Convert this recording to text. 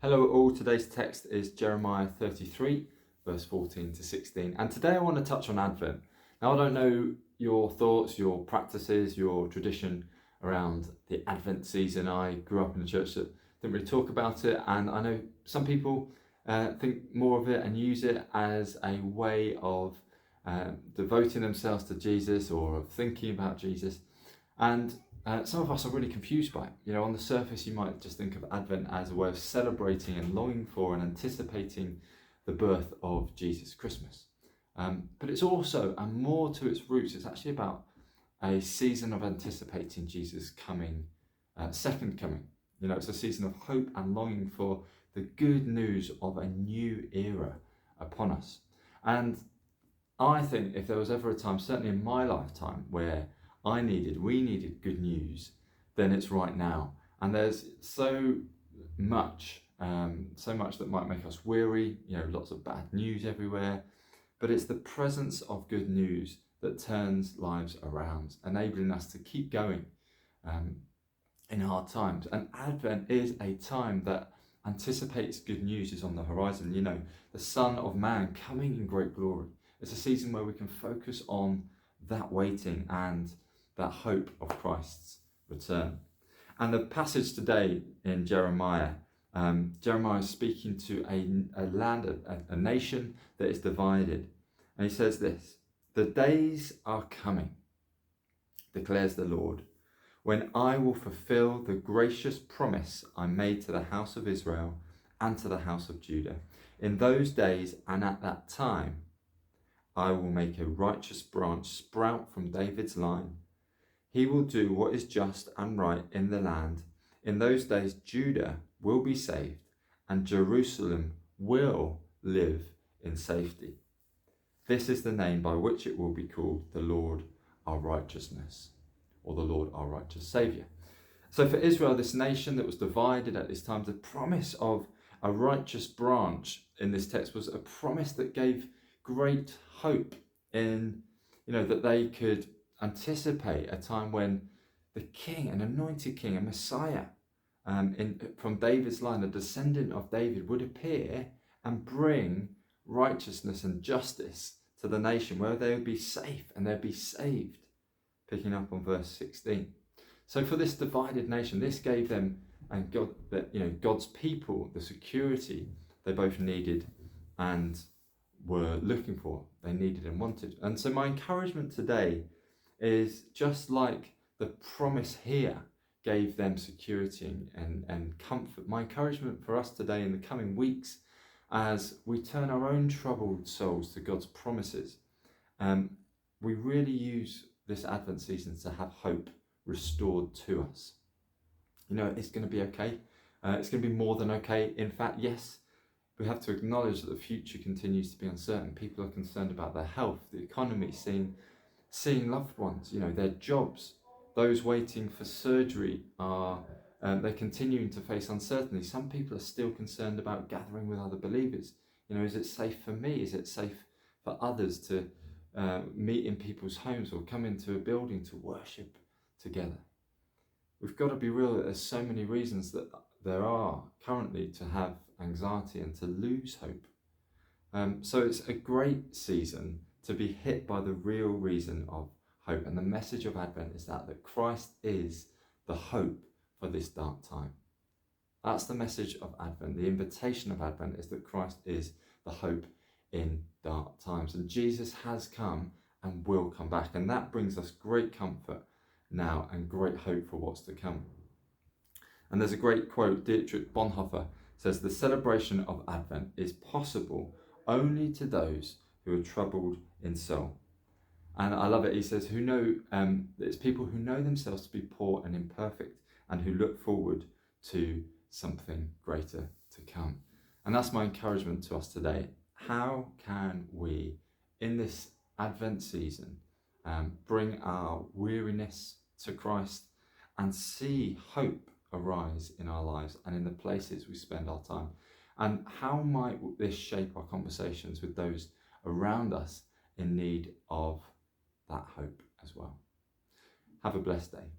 Hello all, today's text is Jeremiah 33, verse 14 to 16. And today I want to touch on Advent. Now I don't know your thoughts, your practices, your tradition around the Advent season. I grew up in a church that didn't really talk about it, and I know some people think more of it and use it as a way of devoting themselves to Jesus or of thinking about Jesus. And some of us are really confused by it. You know, on the surface, you might just think of Advent as a way of celebrating and longing for and anticipating the birth of Jesus, Christmas. But it's also, and more to its roots, it's actually about a season of anticipating Jesus' coming, second coming. You know, it's a season of hope and longing for the good news of a new era upon us. And I think if there was ever a time, certainly in my lifetime, where we needed good news, then it's right now. And there's so much that might make us weary, you know, lots of bad news everywhere. But it's the presence of good news that turns lives around, enabling us to keep going in hard times. And Advent is a time that anticipates good news is on the horizon. You know, the Son of Man coming in great glory. It's a season where we can focus on that waiting and that hope of Christ's return. And the passage today in Jeremiah, Jeremiah is speaking to a land, a nation that is divided. And he says this: "The days are coming, declares the Lord, when I will fulfill the gracious promise I made to the house of Israel and to the house of Judah. In those days and at that time, I will make a righteous branch sprout from David's line. He will do what is just and right in the land. In those days, Judah will be saved and Jerusalem will live in safety. This is the name by which it will be called the Lord our righteousness," or the Lord our righteous Saviour. So for Israel, this nation that was divided at this time, the promise of a righteous branch in this text was a promise that gave great hope in, you know, that they could anticipate a time when the king, an anointed king, a Messiah from David's line, a descendant of David, would appear and bring righteousness and justice to the nation, where they would be safe and they'd be saved. Picking up on verse 16. So for this divided nation, this gave them and God's people the security they both needed and were looking for. They needed and wanted. And so my encouragement today is, just like the promise here gave them security and comfort, my encouragement for us today in the coming weeks, as we turn our own troubled souls to God's promises, we really use this Advent season to have hope restored to us. You know, it's going to be okay. It's going to be more than okay. In fact, yes, we have to acknowledge that the future continues to be uncertain. People are concerned about their health, the economy, seeing loved ones, you know, their jobs. Those waiting for surgery they're continuing to face uncertainty. Some people are still concerned about gathering with other believers. You know, is it safe for me? Is it safe for others to meet in people's homes or come into a building to worship together? We've got to be real that there's so many reasons that there are currently to have anxiety and to lose hope. So it's a great season to be hit by the real reason of hope. And the message of Advent is that Christ is the hope for this dark time. That's the message of Advent. The invitation of Advent is that Christ is the hope in dark times. And Jesus has come and will come back. And that brings us great comfort now and great hope for what's to come. And there's a great quote. Dietrich Bonhoeffer says, "The celebration of Advent is possible only to those who are troubled in soul." And I love it. He says, it's people who know themselves to be poor and imperfect and who look forward to something greater to come. And that's my encouragement to us today. How can we, in this Advent season, bring our weariness to Christ and see hope arise in our lives and in the places we spend our time? And how might this shape our conversations with those around us in need of that hope as well? Have a blessed day.